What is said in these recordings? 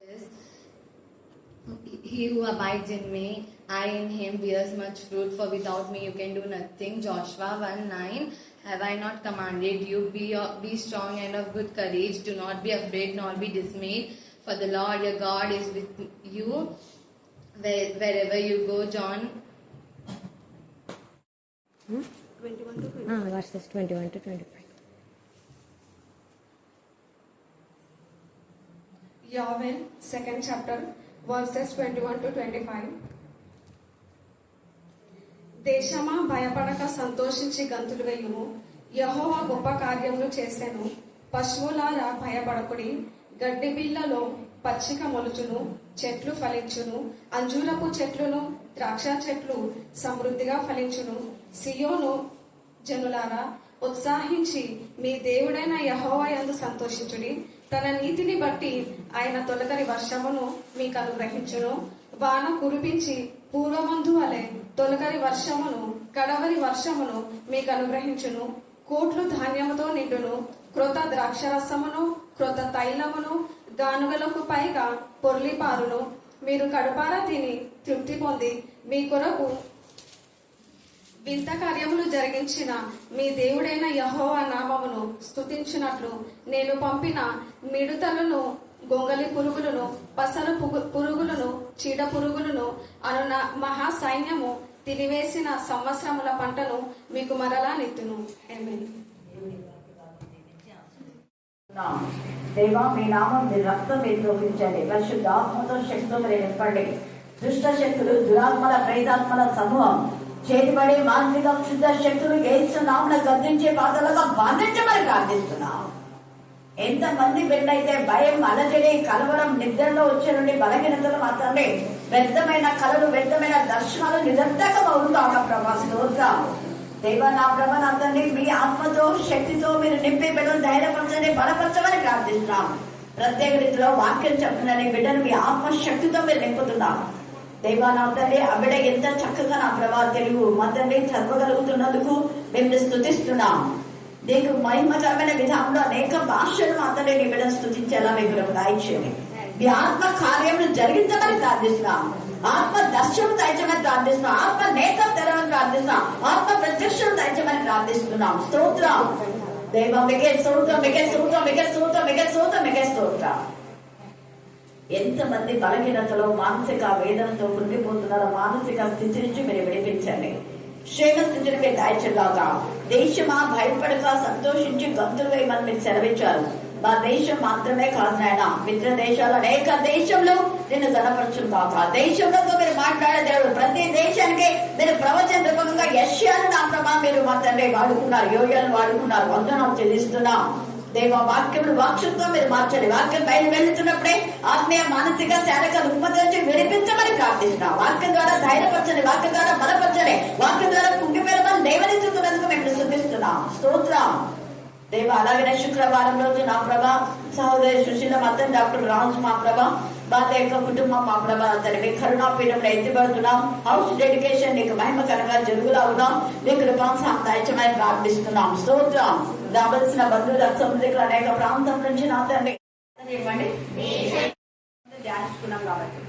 is, he who abides in me, I in him, bears much fruit, for without me you can do nothing. Joshua 1:9. Have I not commanded you? Be strong and of good courage. Do not be afraid nor be dismayed, for the Lord your God is with you wherever you go. John 21 to 25. Verses 21 to 25. Yovel, 2nd chapter, verses 21 to 25. దేశమా భయపడక సంతోషించి గంతులు వేయుము, యెహోవా గొప్ప కార్యములు చేసెను. పశువులారా భయపడకుడి, గడ్డి బిళ్ళలో పచ్చిక మొలుచును, చెట్లు ఫలించును, అంజూరపు చెట్లును ద్రాక్ష చెట్లు సమృద్ధిగా ఫలించును. సియోను జనులారా ఉత్సాహించి మీ దేవుడైన యెహోవా యందు సంతోషించుడి. తన నీతిని బట్టి ఆయన తొలకరి వర్షమును మీకు అనుగ్రహించును. వాన కురిపించి పూర్వమందు వలె తొలకరి వర్షమును కడవరి వర్షమును మీకు అనుగ్రహించును. కోట్లు ధాన్యముతో నిండును, క్రొత్త ద్రాక్షరసమును క్రొత్త తైలమును గానుగలకు పైగా పొర్లిపారును. మీరు కడుపారా తిని తృప్తి పొంది మీ కొరకు వింత కార్యములు జరిగించిన మీ దేవుడైన యెహోవా నామమును స్తుతించినట్లు నేను పంపిన మిడుతలను, గొంగలి పురుగులను, పసరు పురుగులను, చీడ పురుగులను అను నా మహా సైన్యము తినివేసిన సంవత్సరముల పంటను మీకు మరలా నెత్తును. ఆమేన్. దేవా మీ నామం మీ రక్తం మీరు ప్రోగించండి. పరిశుద్ధ ఆత్మతో శక్తితో మీరు నింపండి. దుష్ట శక్తులు, దురాత్మల, ప్రేతాత్మల సమూహం, చేతిబడి మానసిక క్షుద్ధ శక్తులు యేసు నామమున గద్దించే పాతలుగా బంధించమని ప్రార్థిస్తున్నాం. ఎంతమంది బిడ్డలైతే భయం, అలజడి, కలవరం, నిద్రలో వచ్చే నుండి బలహీనతలు మాత్రమే వ్యర్థమైన కళలు, వ్యర్థమైన దర్శనాలు నిరర్ధకం అవుతాక ప్రభా స్తోత్రం. దేవ నా ప్రభ నా తండ్రి మీ ఆత్మతో శక్తితో మీరు నింపి బిడ్డలు ధైర్యపరచండి, బలపరచమని ప్రార్థిస్తున్నాం. ప్రత్యేక రీతిలో వాక్యం చెప్తుందని బిడ్డను మీ ఆత్మ శక్తితో మీరు నింపుతున్నాం. దేవా నా తండ్రి ఆ బిడ్డ ఎంత చక్కగా నా ప్రభా తెలుగు మా తండ్రి చదవగలుగుతున్నందుకు మేము స్తుతిస్తున్నాం. నీకు మహిమకరమైన విధానంలో అనేక భాషలు మా తండ్రి నీ బిడ్డను స్తుతించేలా మీకు దయచేయండి. మీ ఆత్మ కార్యములు జరిగించమని ప్రార్థిస్తున్నాం. ఆత్మ దర్శనం దయచమని ప్రార్థిస్తున్నాం. ఆత్మ నేత్రం తెరవని ప్రార్థిస్తున్నాం. ఆత్మ ప్రత్యక్షం దయచమని ప్రార్థిస్తున్నాం. స్తోత్రం దేవ, మిగే స్తోత్రం, మిగే స్తోత్రం, మిగే స్తోత్రం, మిగే స్తోత్రం, మిగే స్తోత్రం. ఎంతమంది బలహీనతలో మానసిక వేదనతో కృంగిపోతున్నారో మానసిక స్థితి నుంచి మీరు విడిపించండి. క్షేమ స్థితిని మీరు దాయిచేలాగా దేశమా భయపడక సంతోషించి గంతులు వేయమని మీరు సెలవిచ్చారు. మా దేశం మాత్రమే కాదు నాయన, మిత్ర దేశాలు అనేక దేశంలో నిన్ను గణపరచును కాక. దేశంలో మీరు మాట్లాడే దేవుడు ప్రతి దేశానికి మీరు ప్రవచన రూపంగా యెషయాను నా ప్రభా మీరు మా తండ్రి వాడుకున్నారు, యోయాలను వాడుకున్నారు. వందనాలు చెల్లిస్తున్నాం. దేవ వాక్యములు వాక్షంతో మీరు మార్చండి. వాక్యం బయట వెళ్తున్నప్పుడే ఆత్మీయ మానసిక శారీరక రుగ్మత నుంచి విడిపించమని ప్రార్థిస్తున్నాం. వాక్యం ద్వారా ధైర్యపరచండి, వాక్యం ద్వారా బలపరచండి, వాక్యం ద్వారా కుంగిపోయిన దేవనిస్తున్నందుకు మేము శుద్ధిస్తున్నాం. స్తోత్రం దేవ. అలాగే శుక్రవారం రోజు నా ప్రభా సహోదరి సుశీల అతను డాక్టర్ రాజు మా ప్రభా వాళ్ళ యొక్క కుటుంబం మా ప్రభా అతని మీ కరుణాపీఠంలో ఎత్తిపడుతున్నాం. హౌస్ డెడికేషన్ నీకు మహిమకరంగా జరుగులా ఉన్నాం. మీ కృపాంశం దయచమని ప్రార్థిస్తున్నాం. స్తోత్రం. రావాల్సిన బంధువుల సంబంధికులు అనేక ప్రాంతం నుంచి నా తండ్రి ఇవ్వండి ధ్యానించుకున్నాం. కాబట్టి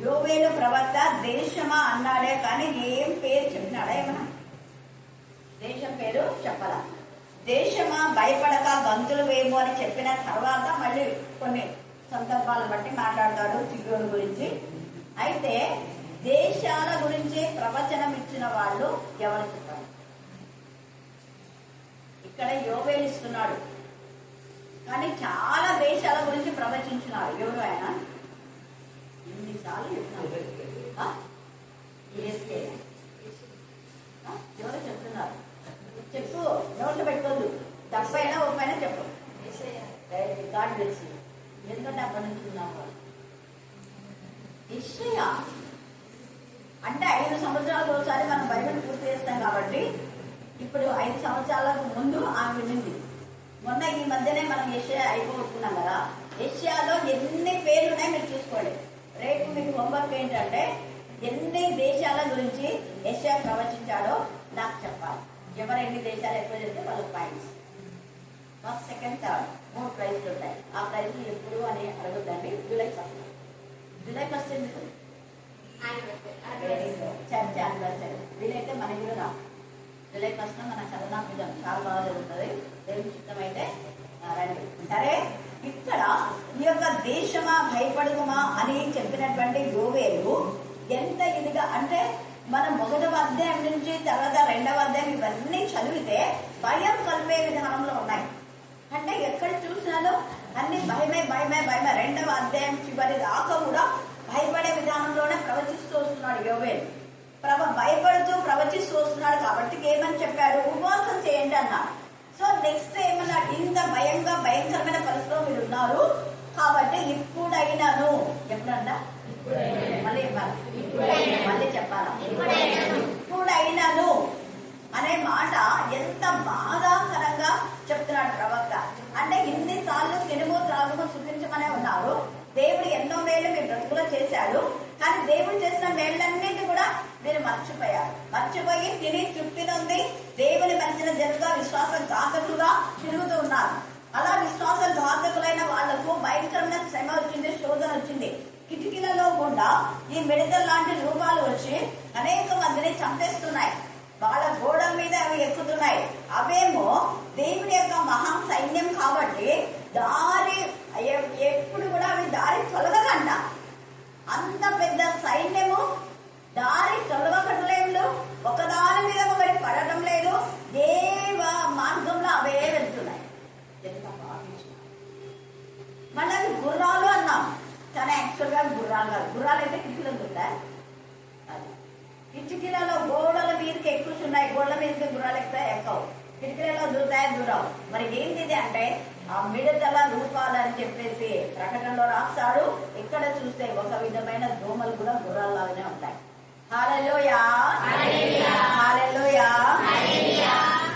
యోవేలు ప్రవక్త దేశమా అన్నాడే కానీ ఏం పేరు చెప్పినాడా? ఏమన్నా దేశం పేరు చెప్పాల. దేశమా భయపడక గంతులు వేయము అని చెప్పిన తర్వాత మళ్ళీ కొన్ని సందర్భాలను బట్టి మాట్లాడతాడు సియోను గురించి. అయితే దేశాల గురించి ప్రవచనం ఇచ్చిన వాళ్ళు ఎవరు చెప్పారు? ఇక్కడ యోవేలు ఇస్తున్నాడు, కానీ చాలా దేశాల గురించి ప్రవచించినాడు. ఎవరు ఆయన? ఎన్నిసార్లు చెప్తున్నాడు? ఎవరు చెప్తున్నారు? చెప్పు, నోట్లు పెట్టుకోద్దు. తప్పైనా ఒప్పైనా చెప్పు. God bless you. ఎందుకంటే అప్పటి నుంచి ఉన్నాము. యెషయా అంటే 5 సంవత్సరాలకు ఒకసారి మనం బైబిల్ పూర్తి చేస్తాం కాబట్టి ఇప్పుడు 5 సంవత్సరాలకు ముందు ఆమె వినింది. మొన్న ఈ మధ్యనే మనం యెషయా అయిపోగొట్టుకున్నాం కదా. యెషయాలో ఎన్ని పేర్లు ఉన్నాయి మీరు చూసుకోండి. రేపు మీకు హోంవర్క్ ఏంటంటే ఎన్ని దేశాల గురించి యెషయా ప్రవచించాడో నాకు చెప్పాలి. ఎవరు ఎన్ని దేశాలు ఎక్కువ చెప్తే వాళ్ళకి పాయింట్స్. ఫస్ట్ సెకండ్ థర్డ్ 3 ప్రైజ్లు ఉంటాయి. ఆ ప్రైజ్లు ఎప్పుడు అని అడగద్దండి. జూలై 1 ఎందుకు? Church anniversary. వీలైతే మనకి కూడా జూలై 1 మన కరుణాభిజం చాలా బాగా జరుగుతుంది. దేవుని చిత్తం అయితే రండి. సరే, ఇక్కడ ఈ యొక్క దేశమా భయపడుమా అని చెప్పినటువంటి యోవేలు ఎంత ఇదిగా అంటే మనం 1వ అధ్యాయం నుంచి తర్వాత 2వ అధ్యాయం ఇవన్నీ చదివితే భయం కలిపే విధానంలో ఉన్నాయి. అంటే ఎక్కడ చూసినాలో అన్ని భయమే భయమే భయమే. 2వ అధ్యాయం చివరి దాకా కూడా భయపడే విధానంలోనే ప్రవచిస్తూ వస్తున్నాడు యోవేలు. భయపడుతూ ప్రవచిస్తూ వస్తున్నాడు. కాబట్టి ఏమని చెప్పాడు? ఉపవాసం చేయండి అన్నాడు. సో నెక్స్ట్ ఏమన్నా, ఇంత భయంకరమైన పరిస్థితిలో మీరు ఉన్నారు కాబట్టి ఇప్పుడైనాను, ఎప్పుడన్నా మళ్ళీ చెప్పాలా? ఇప్పుడైనాను అనే మాట ఎంత బాధాకరంగా చెప్తున్నాడు ప్రవక్త. అంటే ఇన్నిసార్లు సినిమా త్రాగుము చూపించమనే ఉన్నారు. దేవుడు ఎన్నో మేలు మీ బ్రతుకులో చేశాడు. కానీ దేవుడు చేసిన మేళ్ళన్నింటి కూడా మీరు మర్చిపోయారు. మర్చిపోయి తిని తృప్తి నొంది దేవుని మరిచిన జనుగా విశ్వాసఘాతకులుగా తిరుగుతూ ఉన్నారు. అలా విశ్వాసఘాతకులైన వాళ్లకు భయంకరమైన శ్రమ వచ్చింది, శోధన వచ్చింది. కిటికీలలో కూడా ఈ మిడతల లాంటి రూపాలు వచ్చి అనేక మందిని చంపేస్తున్నాయి. వాళ్ళ గోడల మీద అవి ఎక్కుతున్నాయి. అవేమో దేవుని యొక్క మహా సైన్యం కాబట్టి దారి ఎప్పుడు కూడా అవి దారి తొలగకంట. అంత పెద్ద సైన్యము దారి తొలగకట్లేదు, ఒకదాని మీద ఒకటి పడటం లేదు. ఏ మార్గంలో అవే వెళ్తున్నాయి. ఎంత భావించిన మళ్ళీ అవి గుర్రాలు అన్నాం, కానీ యాక్చువల్ గా గుర్రాలు కాదు. గుర్రాలు అయితే కిటికీలు ఉంటాయి. కిటికీలలో గోడల మీదకి ఎక్కుతున్నాయి. గోడల మీదకి గుర్రాలు ఎక్కవు. కిటికీలలో దూరావు. మరి ఏంటిది అంటే ఆ మిడతల రూపాలని చెప్పేసి ప్రకటనలో రాస్తాడు. ఇక్కడ చూస్తే ఒక విధమైన దోమలు కూడా గుర్రాల్లాగానే ఉంటాయి. హల్లెలూయా, హల్లెలూయా.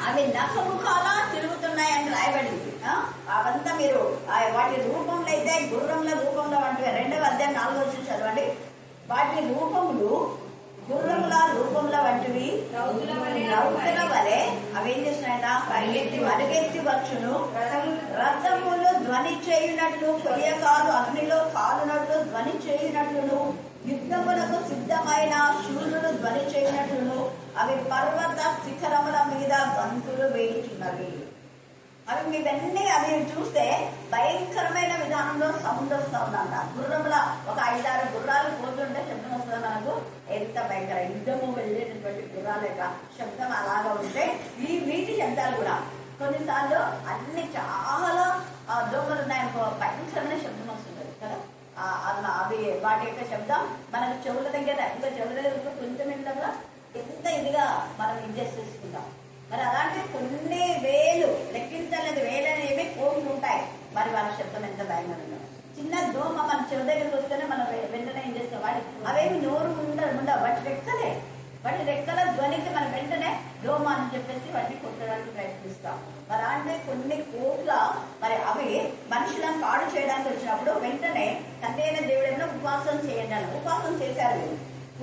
అవి నఖముఖాలా తిరుగుతున్నాయని రాయబడింది. అవంతా మీరు వాటి రూపంలో అయితే గుర్రంల రూపంలో వంటివి. 2వ అధ్యాయం 4వ వచనం చదవండి. వాటి రూపములు గుర్రముల రూపంలో వంటివి, రౌతుల వలె అవి ఏం చేస్తున్నాయట? అరుగెత్తి వచ్చును. రథములు ధ్వని చేయునట్లు, కొయ్యకాలు అగ్నిలో కాలునట్లు ధ్వని చేయునట్లును, యుద్ధములకు సిద్ధమైన శూరులు ధ్వని చేయునట్లును, అవి పర్వత శిఖరముల మీద గంతులు వేయుచున్నవి. అవి మీవన్నీ అవి చూస్తే భయంకరమైన విధానంలో సౌండ్ వస్తూ ఉందంట. గుర్రంలో ఒక 5-6 గుర్రాలు పోతుంటే శబ్దం వస్తుంది మనకు. ఎంత భయంకర యుద్ధము వెళ్ళేటటువంటి గుర్రాల యొక్క శబ్దం అలాగా ఉంటే వీటి శబ్దాలు కూడా కొన్నిసార్లు అన్ని చాలా దోమలు ఉన్నాయనుకో భయంకరమైన శబ్దం వస్తుంది కదా. అవి వాటి యొక్క శబ్దం మనకు చెవుల దగ్గర కొంచెం ఇంట్లో ఎంత ఇదిగా మనం చేసుకుంటాం. మరి అలాంటి కొన్ని వేలు లెక్కించలేదు, వేలనేవి కోట్లు ఉంటాయి. మరి వాళ్ళ శబ్దం ఎంత భయంగా ఉండదు. చిన్న దోమ మన చెవి దగ్గరికి వస్తేనే మనం వెంటనే ఏం చేస్తాం? అవేమి నోరు ఉండవు. వాటి రెక్కల ధ్వనికి మనం వెంటనే దోమ అని చెప్పేసి వాటిని కొట్టడానికి ప్రయత్నిస్తాం. మరి అంటే కొన్ని కోట్ల మరి అవి మనుషులను పాడు చేయడానికి వచ్చినప్పుడు వెంటనే తండ్రి దేవుడైనా ఉపవాసం చేయండి అని ఉపవాసం చేశారు.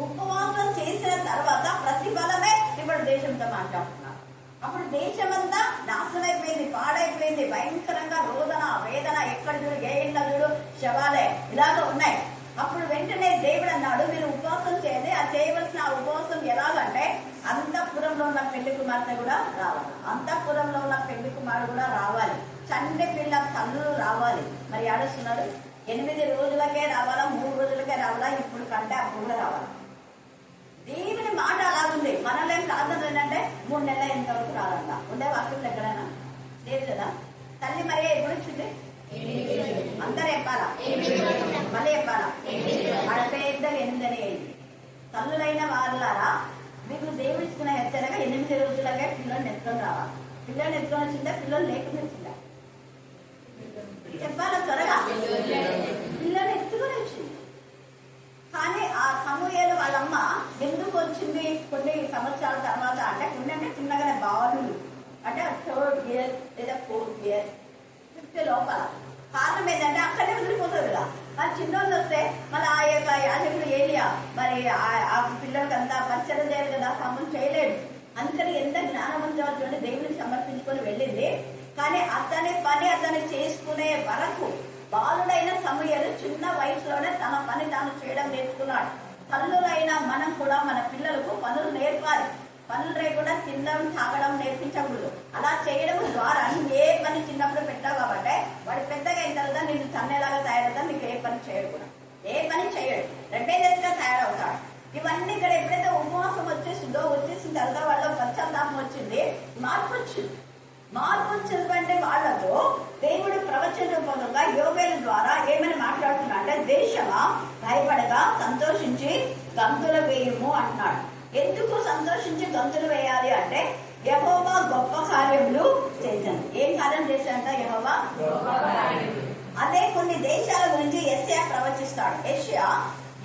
ఉపవాసం చేసిన తర్వాత ప్రతిఫలమే ఇప్పుడు దేశంతో మాట్లాడుతున్నారు. అప్పుడు దేశమంతా నాశనం అయిపోయింది, పాడైపోయింది. భయంకరంగా రోదన వేదన, ఎక్కడ చూడు ఏ ఇంట్లో చూడు శవాలే ఇలాగ ఉన్నాయి. అప్పుడు వెంటనే దేవుడు అన్నాడు, మీరు ఉపవాసం చేయండి. ఆ చేయవలసిన ఆ ఉపవాసం ఎలాగంటే అంతఃపురంలో ఉన్న పెళ్లి కుమార్తె కూడా రావాలి, అంతఃపురంలో ఉన్న పెళ్లి కుమారుడు కూడా రావాలి, చంటి పిల్ల తల్లులు రావాలి. మరి ఆడుస్తున్నాడు 8 రోజులకే రావాలా, 3 రోజులకే రావాలా, ఇప్పుడు కంటే అప్పుడు కూడా రావాలి. దేవుని మాట అలాగుంది. మనలో ఏం ప్రార్థన ఏంటంటే 3 నెలల ఇంతవరకు రావాలంట. ఉండే వాక్యం ఎక్కడైనా లేదు కదా. తల్లి మరి ఎప్పుడు వచ్చింది? అందరూ చెప్పాలా? మళ్ళీ చెప్పాలా? ఆడపేద్దలు 8 అయింది. తల్లులైన వాళ్ళారా, మీకు దేవుడు ఇచ్చిన హెచ్చరిక 8 రోజులకే పిల్లల్ని ఎత్తుకొని రావాలి. పిల్లల్ని ఎత్తుకొని వచ్చిందా? పిల్లలు లేకుండా వచ్చిందా? చెప్పాలా త్వరగా? పిల్లల్ని ఎత్తుకొని వచ్చింది. కానీ ఆ సమూయేలు వాళ్ళమ్మ ఎందుకు వచ్చింది కొన్ని సంవత్సరాల తర్వాత అంటే కొన్ని అంటే చిన్నగానే బాలులు అంటే 3rd year లేదా 4th year 5th లోపల. కారణం ఏంటంటే అక్కడే వదిలిపోతుంది కదా. మరి చిన్నోళ్ళు వస్తే మళ్ళీ ఆ యొక్క యాజకుడు ఏలియా మరి ఆ పిల్లలకి అంతా పరిచయం చేయాలి కదా, పనులు చేయలేడు. అందుకని ఎంత జ్ఞానవంతం దేవుడిని సమర్పించుకొని వెళ్ళింది. కానీ అతని పని అతను చేసుకునే వరకు బాలుడైన సమూయేలు చిన్న వయసులోనే తన పని తాను చేయడం నేర్చుకున్నాడు. తల్లులైన మనం కూడా మన పిల్లలకు పనులు నేర్పాలి. పనులు లేకుండా తినడం తాగడం నేర్పించకూడదు. అలా చేయడం ద్వారా ఏ పని చిన్నప్పుడు పెట్టావు కాబట్టి వాడు పెద్దగా అయిన తర్వాత నిన్ను తన్నేలాగా తయారవుతా, నీకు ఏ పని చేయకూడదు, ఏ పని చేయడు, రెబెలియస్ గా తయారవుతాడు. ఇవన్నీ ఇక్కడ ఎప్పుడైతే ఉపవాసం వచ్చేసిన తర్వాత వాళ్ళ పశ్చాత్తాపం వచ్చింది, మార్పు వచ్చినటువంటి వాళ్లతో దేవుడు ప్రవచన రూపంగా యోవేలు ద్వారా ఏమని మాట్లాడుతున్నా అంటే, దేశమా భయపడగా సంతోషించి గంతులు వేయము అంటున్నాడు. ఎందుకు సంతోషించి గంతులు వేయాలి అంటే, యెహోవా గొప్ప కార్యములు చేశాను. ఏం కార్యం చేశాడంట యెహోవా? అదే కొన్ని దేశాల గురించి యెషయా ప్రవచిస్తాడు. యెషయా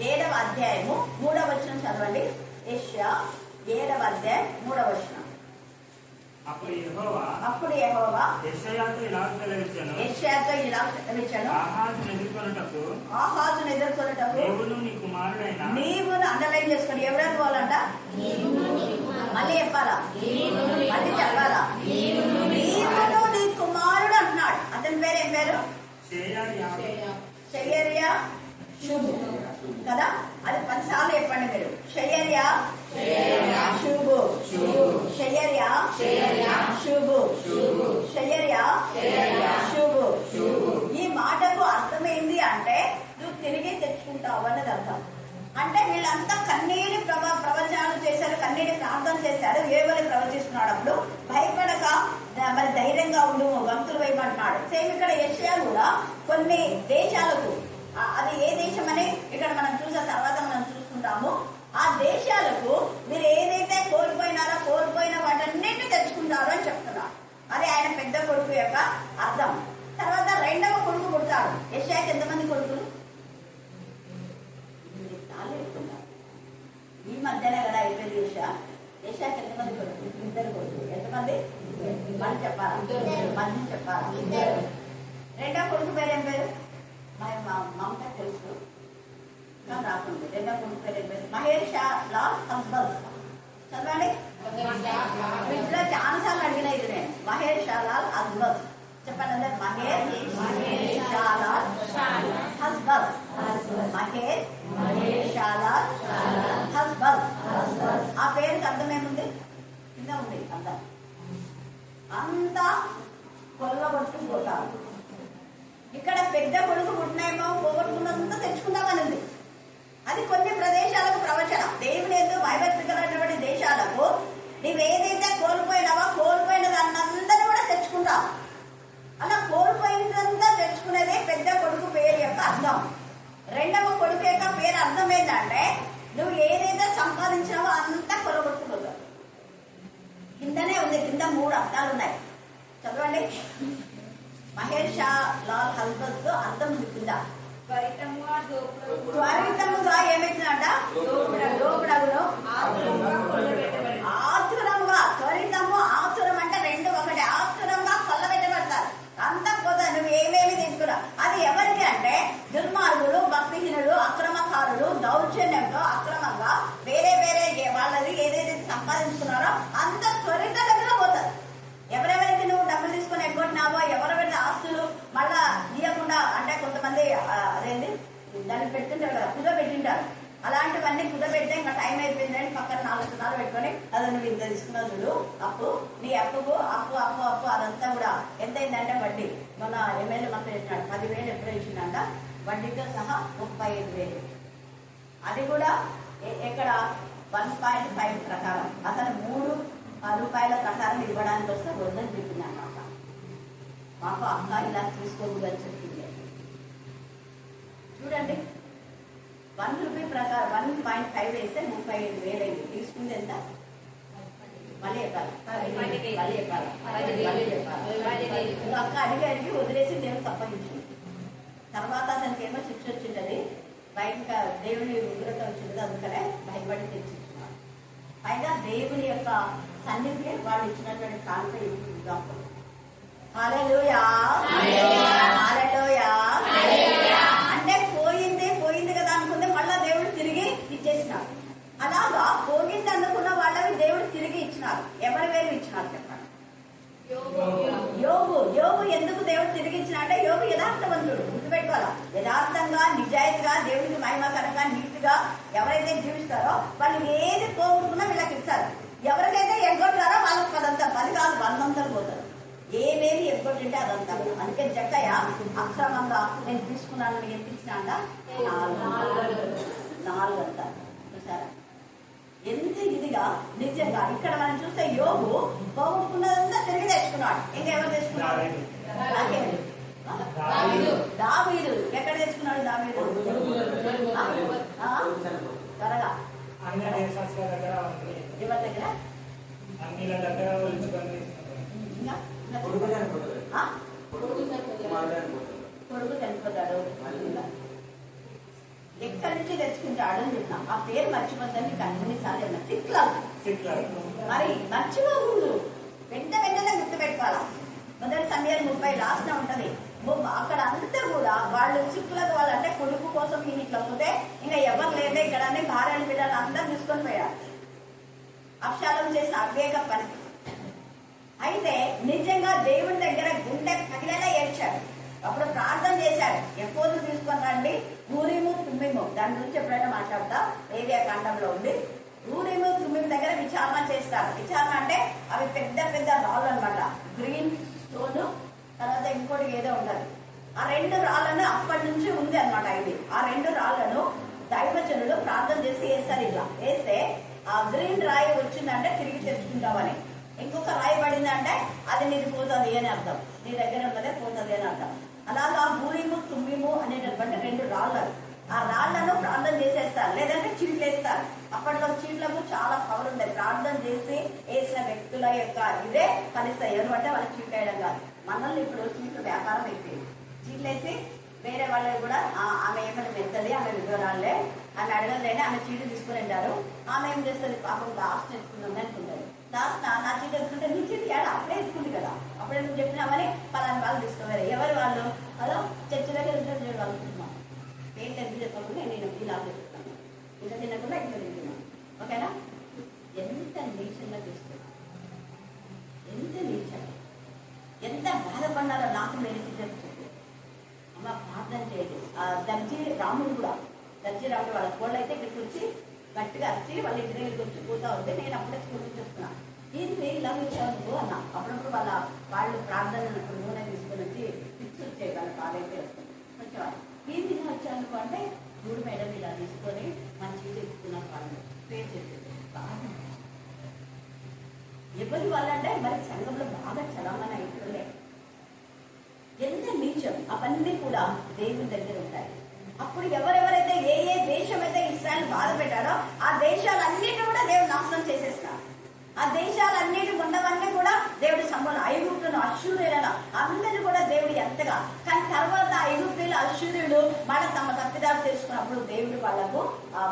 7వ అధ్యాయము 3వ వచనం చదవండి. యెషయా 7వ అధ్యాయం 3వ వచనం. అప్పుడు యెహోవా యెషయాతో ఇలా సెలవిచ్చాను, ఆహాజును ఎదుర్కొనుటకు నీవు అండర్లైన్ చేసుకొని ఎవరైనా పోవాలంట, మళ్ళీ చెప్పాలా, మళ్ళీ చెప్పాలా, నీవును నీ కుమారుడు అంటున్నాడు. అతని పేరు ఏం పేరు? షయర్యా షూబు కదా. అది 10 సార్లు చెప్పండి మీరు. షయర్యా షూబు, షయర్యా షూబు, షయర్యా షూబు. ఈ మాటకు అర్థం ఏంది అంటే, నువ్వు తిరిగి తెచ్చుకుంటావు అన్నది అర్థం. అంటే వీళ్ళంతా కన్నీటి ప్రవచనాలు చేశారు, కన్నీటి ప్రార్థన చేశారు. ఏవని ప్రవచిస్తున్నాడు అప్పుడు, భయపడక మరి ధైర్యంగా ఉండు, గంతులు వేయమంటున్నాడు. సేమ్ ఇక్కడ యెషయా కూడా కొన్ని దేశాలకు, అది ఏ దేశం అని ఇక్కడ మనం చూసిన తర్వాత మనం చూసుకుంటాము, ఆ దేశాలకు మీరు ఏదైతే కోల్పోయిన వాటన్నిటిని తెచ్చుకుంటారు అని చెప్తున్నారు. అది ఆయన పెద్ద కొడుకు యొక్క అర్థం. తర్వాత 2వ కొడుకు పుడతాడు. యెషయాకి ఎంతమంది కొడుకులు? ఈ మధ్యనే కదా అయిపోయింది యెషయా. యెషయాకి ఎంతమంది కొడుకులు? 2 కొడుకులు. ఎంతమంది? మళ్ళీ చెప్పాలా? మళ్ళీ చెప్పాలా? 2వ కొడుకు పేరు ఏం పేరు? మమత తెలుసు రాకుండా. 2వ కొడుకు పేరు ఏం పేరు? మహేషాలాల్ హస్బల్. చదవండి. ఇంట్లో చాలా సార్లు అడిగిన ఇది నేను. మహేషాలాల్ హస్బల్ చెప్పండి. అంటే మహేషాలాల్ హస్బల్, మహేషాలాల్ హస్బల్. ఆ పేరుకి అర్థం ఏముంది? కింద ఉంది అర్థం. అంతా కొల్లగొట్టుకుపోతారు. ఇక్కడ పెద్ద కొడుకు పుట్టినేమో పోగొట్టుకున్నంతా తెచ్చుకుందామని ఉంది. అది కొన్ని ప్రదేశాలకు ప్రవచనం. దేవుని ఏదో భయభక్తికరమైనటువంటి దేశాలకు నీవేదైతే కోల్పోయిన దాన్నందరూ కూడా తెచ్చుకుంటావు. అలా కోల్పోయినంతా తెచ్చుకునేదే పెద్ద కొడుకు పేరు యొక్క అర్థం. 2వ కొడుకు యొక్క పేరు అర్థం ఏంటంటే, నువ్వు ఏదైతే సంపాదించినావో అంతా కొలగొట్టుకుపోతావు. కిందనే ఉంది, కింద 3 అర్థాలు ఉన్నాయి. చదవండి. మహేషాలాల్ హస్బల్ తో అర్థం ఉంది కింద. త్వరితముగా ఏమైతుందంట? దోపుడగును, ఆతురముగా. త్వరితము, ఆతురం అంటే 2 ఒకటి. ఆతురంగా కొల్లబెట్టబడతారు. అంతా పోతా నువ్వు ఏమేమి తీసుకున్నావు. అది ఎవరికి అంటే, దుర్మార్గులు, భక్తిహీనులు, అక్రమకారులు, దౌర్జన్యంతో అక్రమంగా వేరే వాళ్ళది ఏదైతే సంపాదించుకున్నారో అంత త్వరితగతిలో పోతారు. ఎవరెవరికి నువ్వు డబ్బులు తీసుకుని ఎగ్గొట్టినావో, ఎవరెవరి ఆస్తులు మళ్ళా ఇవ్వకుండా, అంటే కొంతమంది అదేంటి దాన్ని పెడుతుంటారు కదా, కుదబెట్టింటారు. అలాంటివన్నీ కుదబెడితే ఇంకా టైం అయిపోయిందని పక్కన 4 సున్నాలు పెట్టుకొని, అది నువ్వు ఇంత తీసుకున్నావు చూడు అప్పు, నీ అప్పు అదంతా కూడా ఎంత అయిందంటే వడ్డీ. మన ఎమ్మెల్యే మంత్రి పెట్టినాడు 10,000 ఎప్పుడు ఇచ్చిందంట, వడ్డీతో సహా 35,000. అది కూడా ఎక్కడ 1.5 ప్రకారం. అతను 3 రూపాయల ప్రకారం ఇవ్వడానికి వస్తే వద్దని చెప్పింది అన్నమాట. మాకు అక్క ఇలా తీసుకోకూడదని చెప్పింది. చూడండి, 1 రూపీ ప్రకారం 1.5 వేస్తే 35,000 అయింది. తీసుకుంది ఎంత? మళ్ళీ చెప్పాలి. అక్క అడిగి వదిలేసి దేవుడు తప్పగించింది. తర్వాత అతనికి ఏమో శిక్ష వచ్చింది. బయట దేవుని ఉగ్రత వచ్చింది, అందుకనే భయపడి తెచ్చిస్తున్నారు. పైగా దేవుని యొక్క సన్నిధికి వాళ్ళు ఇచ్చినటువంటి కానుక ఎగ్జాంపుల్. హల్లెలూయా, హల్లెలూయా. అంటే పోయింది కదా అనుకుంటే మళ్ళా దేవుడు తిరిగి ఇచ్చేసినాడు. అలాగా పోయింది అనుకున్న వాళ్ళకి దేవుడు తిరిగి ఇచ్చినారు. ఎవరి వేరు ఇచ్చినారు చెప్పండి? యోబు యోగు ఎందుకు దేవుడు తిరిగించిన అంటే యోగు యథార్థవంతుడు, గుర్తుపెట్టుకోవాలా. యథార్థంగా నిజాయితీగా దేవుడికి మహిమకరంగా నీతిగా ఎవరైతే జీవిస్తారో వాళ్ళు ఏది పోగొట్టుకున్నా వీళ్ళకి ఇస్తారు. ఎవరికైతే ఎగ్గొట్టారో వాళ్ళకి 10 కాదు 100 పోతారు. ఏమేమి ఎగ్గొట్టింటే అదంతా. అందుకే జక్కయ్య అక్రమంగా నేను తీసుకున్నాను ఎంత ఇచ్చినా అంట 4 అంటారు. చూసారా ఎంత ఇదిగా నిజంగా. ఇక్కడ మనం చూస్తే యోగు పోగొట్టుకున్నదంతా తిరిగి తెచ్చుకున్నాడు. ఇంకా ఎవరు తెచ్చుకున్నాడు? దావీదు. ఎక్కడ తెచ్చుకున్నాడు దావీదు? త్వరగా ఎవరి దగ్గర? కొడుకు చనిపోతాడు. ఎక్కడి నుంచి తెచ్చుకుంటాడు అని చెప్తాం. ఆ పేరు మర్చిపోద్దని అన్నిసార్లు సిక్లాగ్. మరి మర్చిపోకూడదు, వెంటనే గుర్తుపెట్టుకోవాలా. మొదటి సమయాలు 30 లాస్ట్ ఉంటది. అక్కడ అంతా కూడా వాళ్ళు సిక్లాగ్ వాళ్ళు అంటే కొడుకు కోసం ఈయన ఇట్లా పోతే ఇంకా ఎవరు లేదే ఇక్కడ అన్ని భార్యలు పిల్లలు అందరూ తీసుకొని పోయారు. అప్షాలం చేసిన అవేగ పని. అయితే నిజంగా దేవుడి దగ్గర గుండె పగిలేలా ఏడ్చాడు. అప్పుడు ప్రార్థన చేశాడు, ఎప్పుడు తీసుకొని రండి ఊరిము తుమ్మిము. దాని గురించి ఎప్పుడైనా మాట్లాడతా, ఏవియా కాండంలో ఉంది. ఊరిము తుమ్మిము దగ్గర విచారణ చేస్తారు. విచారణ అంటే అవి పెద్ద పెద్ద రాళ్ళు అనమాట. గ్రీన్ స్టోన్, తర్వాత ఇంకోటి ఏదో ఉంటది. ఆ 2 రాళ్ళను అప్పటి నుంచి ఉంది అనమాట. ఇది ఆ 2 రాళ్లను దైవజనులు ప్రార్థన చేసి వేస్తారు. ఇట్లా వేస్తే ఆ గ్రీన్ రాయి వచ్చిందంటే తిరిగి తెచ్చుకుంటామని. ఇంకొక రాయి పడిందంటే అది నీది పోతుంది అని అర్థం, నీ దగ్గర ఉన్నదే పోతుంది అని అర్థం. అలాగా ఊరిము తుమ్మిము అనేటటువంటి 2 రాళ్ళు. ఆ రాళ్లను ప్రార్థన చేసేస్తారు, లేదంటే చీట్లు వేస్తారు. అప్పట్లో చీట్లకు చాలా పవర్ ఉండేది. ప్రార్థన చేసి వేసిన వ్యక్తుల యొక్క ఇదే ఫలిస్తాయి. ఎందుకంటే వాళ్ళకి చీట్లు వేయడం కాదు. మనల్ని ఇప్పుడు చీట్లు వ్యాపారం అయిపోయింది. చీట్లు వేసి వేరే వాళ్ళకి కూడా ఆమె ఏమైనా పెద్దది, ఆమె వివరాలే, ఆమె అడగలేని ఆమె చీటు తీసుకుని ఉంటారు. ఆమె ఏం చేస్తుంది, పాపం దాస్ తెచ్చుకుందాం అనుకుంటుంది. దాస్ నా చీటు ఎత్తుకుంటే నీ చీటు ఏడా అప్పుడే ఎత్తుకుంది కదా, అప్పుడే నువ్వు చెప్పినామని పలాని వాళ్ళు తీసుకోవాలి. ఎవరు వాళ్ళు? అదో చర్చి దగ్గర ఉంటారు వాళ్ళు. పేరు ఎందుకు చెప్పకుండా నేను ఇలా చెప్తున్నాను, ఇంత తినకుండా ఇంత తింటున్నాను. ఓకేనా? ఎంత నీచంగా చూస్తుంది, ఎంత నీచంగా, ఎంత బాధపడ్డారో నాకు నేను చెప్పి అమ్మ ప్రార్థన చేయండి. దర్జీ రాముడు కూడా, దర్జీ రాముడు వాళ్ళ కోళ్ళు అయితే ఇక్కడికి వచ్చి గట్టిగా అరిచి వాళ్ళ ఇంటి దగ్గరికి వచ్చి పోతా ఉంటే నేను అప్పుడే స్కూల్ నుంచి వస్తున్నా. ఏంటి ఇలా వచ్చావు నువ్వు అన్నా. అప్పుడప్పుడు వాళ్ళు ప్రార్థన నూనె తీసుకొని వచ్చి ఫిక్స్ వచ్చాయి, వాళ్ళ పాలైతే వస్తుంది వచ్చేవాళ్ళు. ఏంటి వచ్చాను అనుకో అంటే మూడు మేడం ఇలా తీసుకొని మంచిగా తెచ్చుకున్న వాళ్ళు పేరు చెప్పేది. బాగా ఎవరి వాళ్ళంటే మరి సంఘంలో బాగా చలామణి అయిపోలే. ఎంత నీచం అవన్నీ కూడా దేవుని దగ్గర ఉంటాయి. అప్పుడు ఎవరెవరైతే ఏ దేశం అయితే ఇస్రాయల్ బాధ పెట్టారో ఆ దేశాలన్నిటి కూడా దేవుడు నాశనం చేసేస్తారు. ఆ దేశాలన్నిటి ఉన్నవన్నీ కూడా దేవుడి సంబంధం. ఐగుప్తులు అశ్షూరులను అందరినీ కూడా దేవుడు ఎంతగా. కానీ తర్వాత ఐగుప్తులు అశ్షూరులు మళ్ళీ తమ తప్పిదాలు తెలుసుకున్నప్పుడు దేవుడు వాళ్ళకు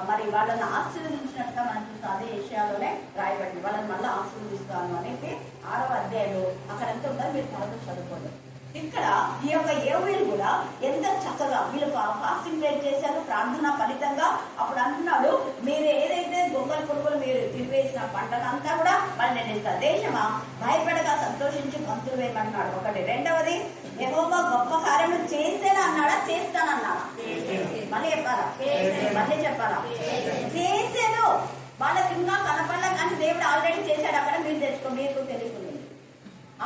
మరి వాళ్ళని ఆశీర్వదించినట్టుగా మనం చూస్తాం. అదే ఏషియాలోనే రాయబడింది. వాళ్ళని మళ్ళీ ఆశీర్వదిస్తాను అనేది 6వ అధ్యాయంలో అక్కడ ఎంత ఉందో మీరు తర్వాత చదువుకోండి. ఇక్కడ ఈ యొక్క ఏవీలు కూడా ఎంత చక్కగా వీళ్ళు ఫాస్టింగ్ ప్రేర్ చేశారు ప్రార్థన ఫలితంగా. అప్పుడు అంటున్నాడు, మీరు ఏదైతే గొంగల కొడుకులు మీరు తిరివేసిన పంటనంతా కూడా మళ్ళీ నేను ఇస్తాను. దేశమా భయపడగా సంతోషించి గంతులు వేయమంటున్నాడు. ఒకటి. రెండవది, యెహోవా గొప్ప కార్యములు చేసేనా అన్నాడా చేస్తానన్నాడా? మళ్ళీ చెప్పాలా? చేసేను. వాళ్ళకి ఇంకా కనపడలే కానీ దేవుడు ఆల్రెడీ చేశాడు. అక్కడ మీరు తెచ్చుకో, మీకు తెలియకుండా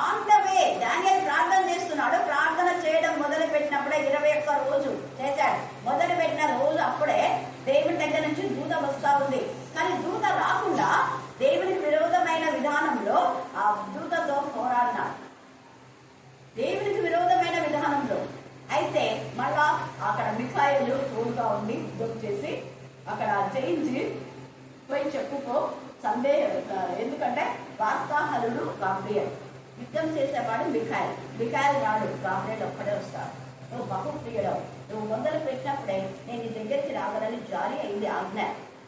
ఆన్ ద వే దానియేలు ప్రార్థన చేస్తున్నాడు. ప్రార్థన చేయడం మొదలు పెట్టినప్పుడే 21 రోజు చేశాడు. మొదలు పెట్టిన రోజు అప్పుడే దేవుడి దగ్గర నుంచి దూత వస్తా ఉంది. కానీ దూత రాకుండా దేవునికి విరోధమైన విధానంలో ఆ దూతతో పోరాడినాడు. దేవునికి విరోధమైన విధానంలో. అయితే మళ్ళా అక్కడ మిఖాయిలు తోడుగా ఉండి యుద్ధం చేసి అక్కడ జయించి పోయి చెప్పుకో ఎందుకంటే వార్తాహరుడు గాబ్రియల్, యుద్ధం చేసేవాడు మిఖాయిల్ రాడు, గాబ్రియల్ ఒక్కడే వస్తాడు. నువ్వు బహుప్రియుడవు, నువ్వు మొదలు పెట్టినప్పుడే నేను నీ దగ్గరికి రావాలని జారీ అయింది ఆజ్ఞ.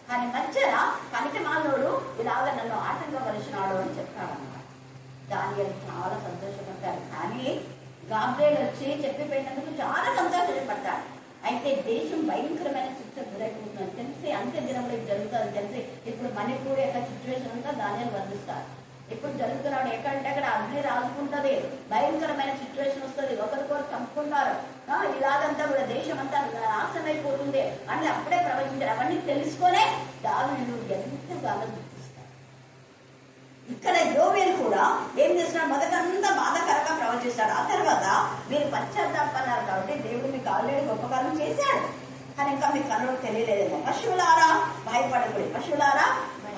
కానీ మధ్యన పనికి మాలోడు ఇలాగ నన్ను ఆటంకపరిచినాడు అని చెప్తాడన్నమాట. దానియేలు చాలా సంతోషపడతాడు. కానీ గాబ్రియల్ వచ్చి చెప్పిపోయినందుకు చాలా సంతోషపడతాడు. అయితే దేశం భయంకరమైన శిక్ష గురైపోతుందని తెలిసి అంత్య దినంలో జరుగుతుంది తెలిసి ఇప్పుడు మణిపూర్ యొక్క సిచ్యువేషన్ అంతా దానియేలు వర్ణిస్తారు. ఇప్పుడు జరుగుతున్నాడు. ఎక్కడంటే అక్కడ అగ్ని రాజుకుంటది, భయంకరమైన సిచ్యువేషన్ వస్తుంది, ఒకరికొకరు చంపుకుంటారు, ఇలాగంతా కూడా దేశం అంతా నాశనం అయిపోతుంది అని అప్పుడే ప్రవచించారు. అవన్నీ తెలుసుకొనే దావీదు ఎంతగానో చూపిస్తారు. ఇక్కడ యోవేలు కూడా ఏం చేస్తున్నాడు, మొదటంతా బాధాకరంగా ప్రవచిస్తాడు. ఆ తర్వాత మీరు పశ్చాత్తాపన్నారు కాబట్టి దేవుడు మీకు ఆల్రెడీ గొప్ప కాలం చేశాడు, కానీ ఇంకా మీకు కనులు తెలియలేదేమో. పశువులారా భయపడకుడి, పశువులారా